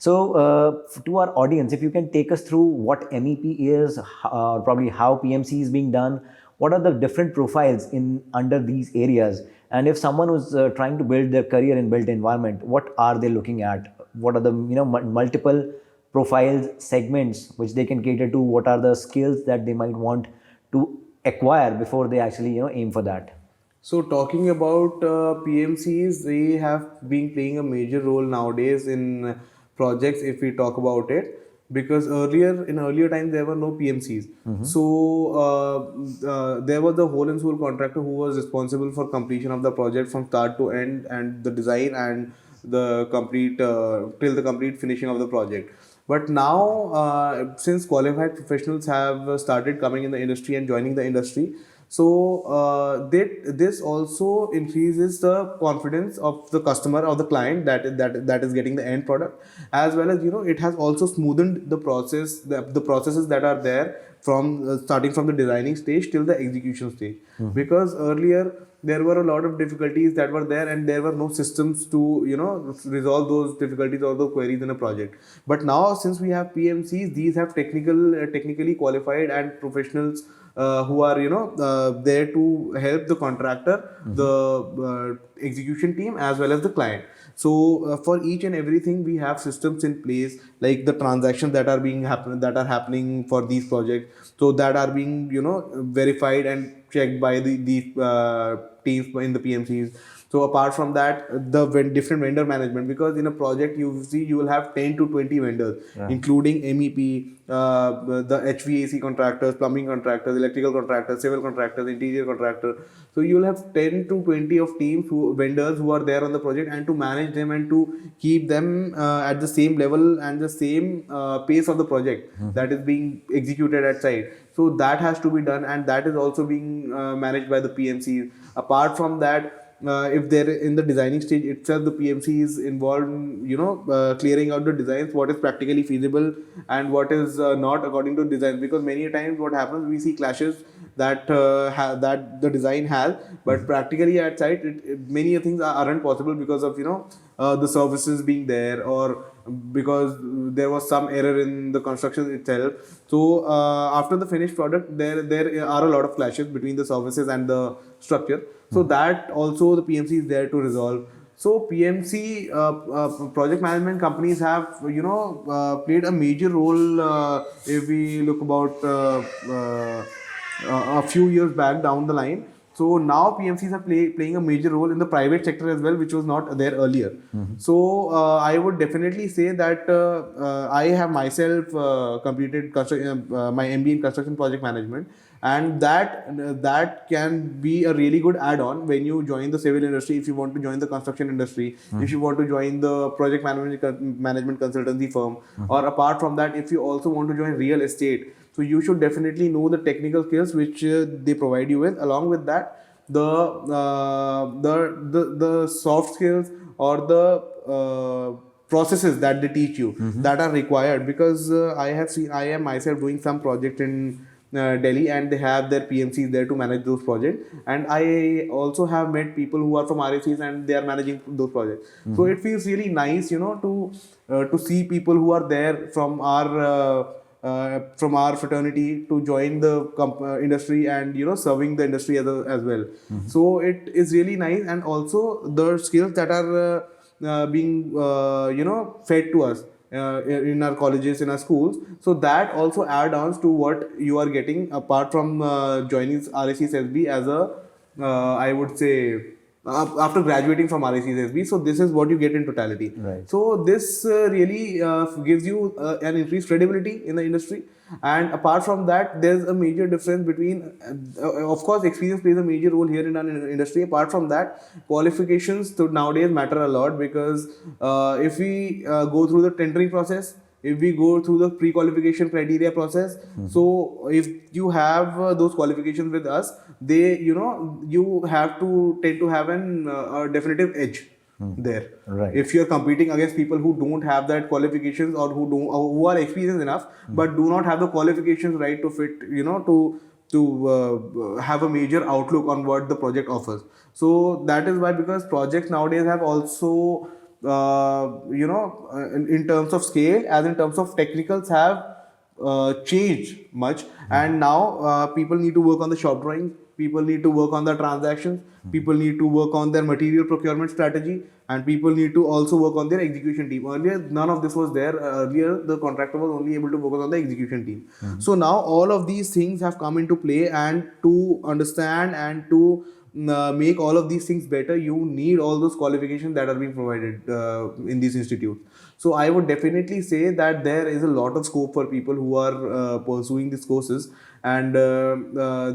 So, to our audience, if you can take us through what MEP is, probably how PMC is being done, what are the different profiles in under these areas, and if someone who's trying to build their career in built environment, what are they looking at? What are the multiple profiles segments which they can cater to? What are the skills that they might want to acquire before they actually aim for that? So talking about PMCs, they have been playing a major role nowadays in projects. If we talk about it, because in earlier times there were no PMCs, so there was the whole and soul contractor who was responsible for completion of the project from start to end, and the design and the complete till the complete finishing of the project. But now, since qualified professionals have started coming in the industry and joining the industry, so this also increases the confidence of the customer or the client that is getting the end product, as well as it has also smoothened the process, the processes that are there from starting from the designing stage till the execution stage. Because earlier there were a lot of difficulties that were there, and there were no systems to resolve those difficulties or those queries in a project. But now, since we have PMCs, these have technically qualified and professionals who are there to help the contractor, the execution team, as well as the client. So for each and everything, we have systems in place, like the transactions that are happening for these projects, so that are being verified and checked by the teams in the PMCs. So apart from that, the different vendor management, because in a project you will have 10 to 20 vendors, including MEP, the HVAC contractors, plumbing contractors, electrical contractors, civil contractors, interior contractors. So you will have 10 to 20 of vendors who are there on the project, and to manage them and to keep them at the same level and the same pace of the project that is being executed at site. So that has to be done, and that is also being managed by the PMCs. Apart from that, if they're in the designing stage itself, the PMC is involved in clearing out the designs, what is practically feasible and what is not according to design. Because many times what happens, we see clashes that that the design has, but practically at site many things aren't possible because of the services being there, or because there was some error in the construction itself. So after the finished product, there are a lot of clashes between the services and the structure. So that also the PMC is there to resolve. So PMC project management companies have played a major role. If we look about a few years back down the line. So now PMCs are playing a major role in the private sector as well, which was not there earlier. So I would definitely say that I have myself completed my MBA in construction project management, and that can be a really good add-on when you join the civil industry. If you want to join the construction industry, if you want to join the project management consultancy firm, or apart from that, if you also want to join real estate, so you should definitely know the technical skills which they provide you with. Along with that, the soft skills or the processes that they teach you that are required. Because I am myself doing some project in Delhi, and they have their PMCs there to manage those projects. And I also have met people who are from RACs and they are managing those projects. So it feels really nice, to see people who are there from our fraternity to join the industry, and serving the industry as well. So it is really nice, and also the skills that are being fed to us in our colleges, in our schools. So that also add-ons to what you are getting apart from joining RACSSB as a I would say after graduating from RACSSB. So this is what you get in totality. Right. So this really gives you an increased credibility in the industry. And apart from that, there's a major difference between, of course, experience plays a major role here in our industry. Apart from that, qualifications nowadays matter a lot, because if we go through the tendering process, if we go through the pre-qualification criteria process, so if you have those qualifications with us, they you have to tend to have a definitive edge there. Right. If you're competing against people who don't have that qualifications, or who are experienced enough but do not have the qualifications right to fit, to have a major outlook on what the project offers. So that is why, because projects nowadays have also in terms of scale as in terms of technicals have changed much, and now people need to work on the shop drawings, people need to work on the transactions, people need to work on their material procurement strategy, and people need to also work on their execution team. Earlier none of this was there. Earlier the contractor was only able to focus on the execution team. So now all of these things have come into play, and to understand and to make all of these things better, you need all those qualifications that are being provided in these institutes. So I would definitely say that there is a lot of scope for people who are pursuing these courses, and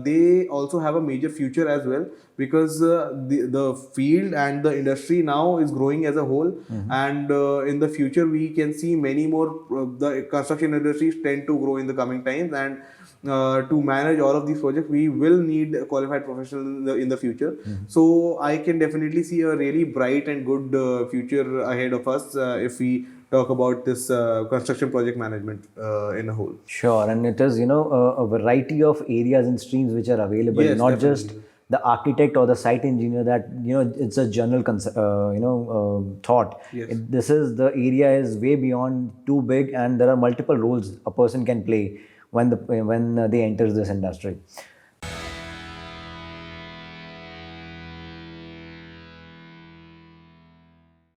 they also have a major future as well, because the field and the industry now is growing as a whole. And in the future we can see many more, the construction industries tend to grow in the coming times, and to manage all of these projects we will need qualified professionals in the future. So I can definitely see a really bright and good future ahead of us if we talk about this construction project management in a whole. Sure, and it is, a variety of areas and streams which are available, Yes, not just definitely. the architect or the site engineer that, it's a general thought. Yes. This is the area is way beyond too big, and there are multiple roles a person can play when they enter this industry.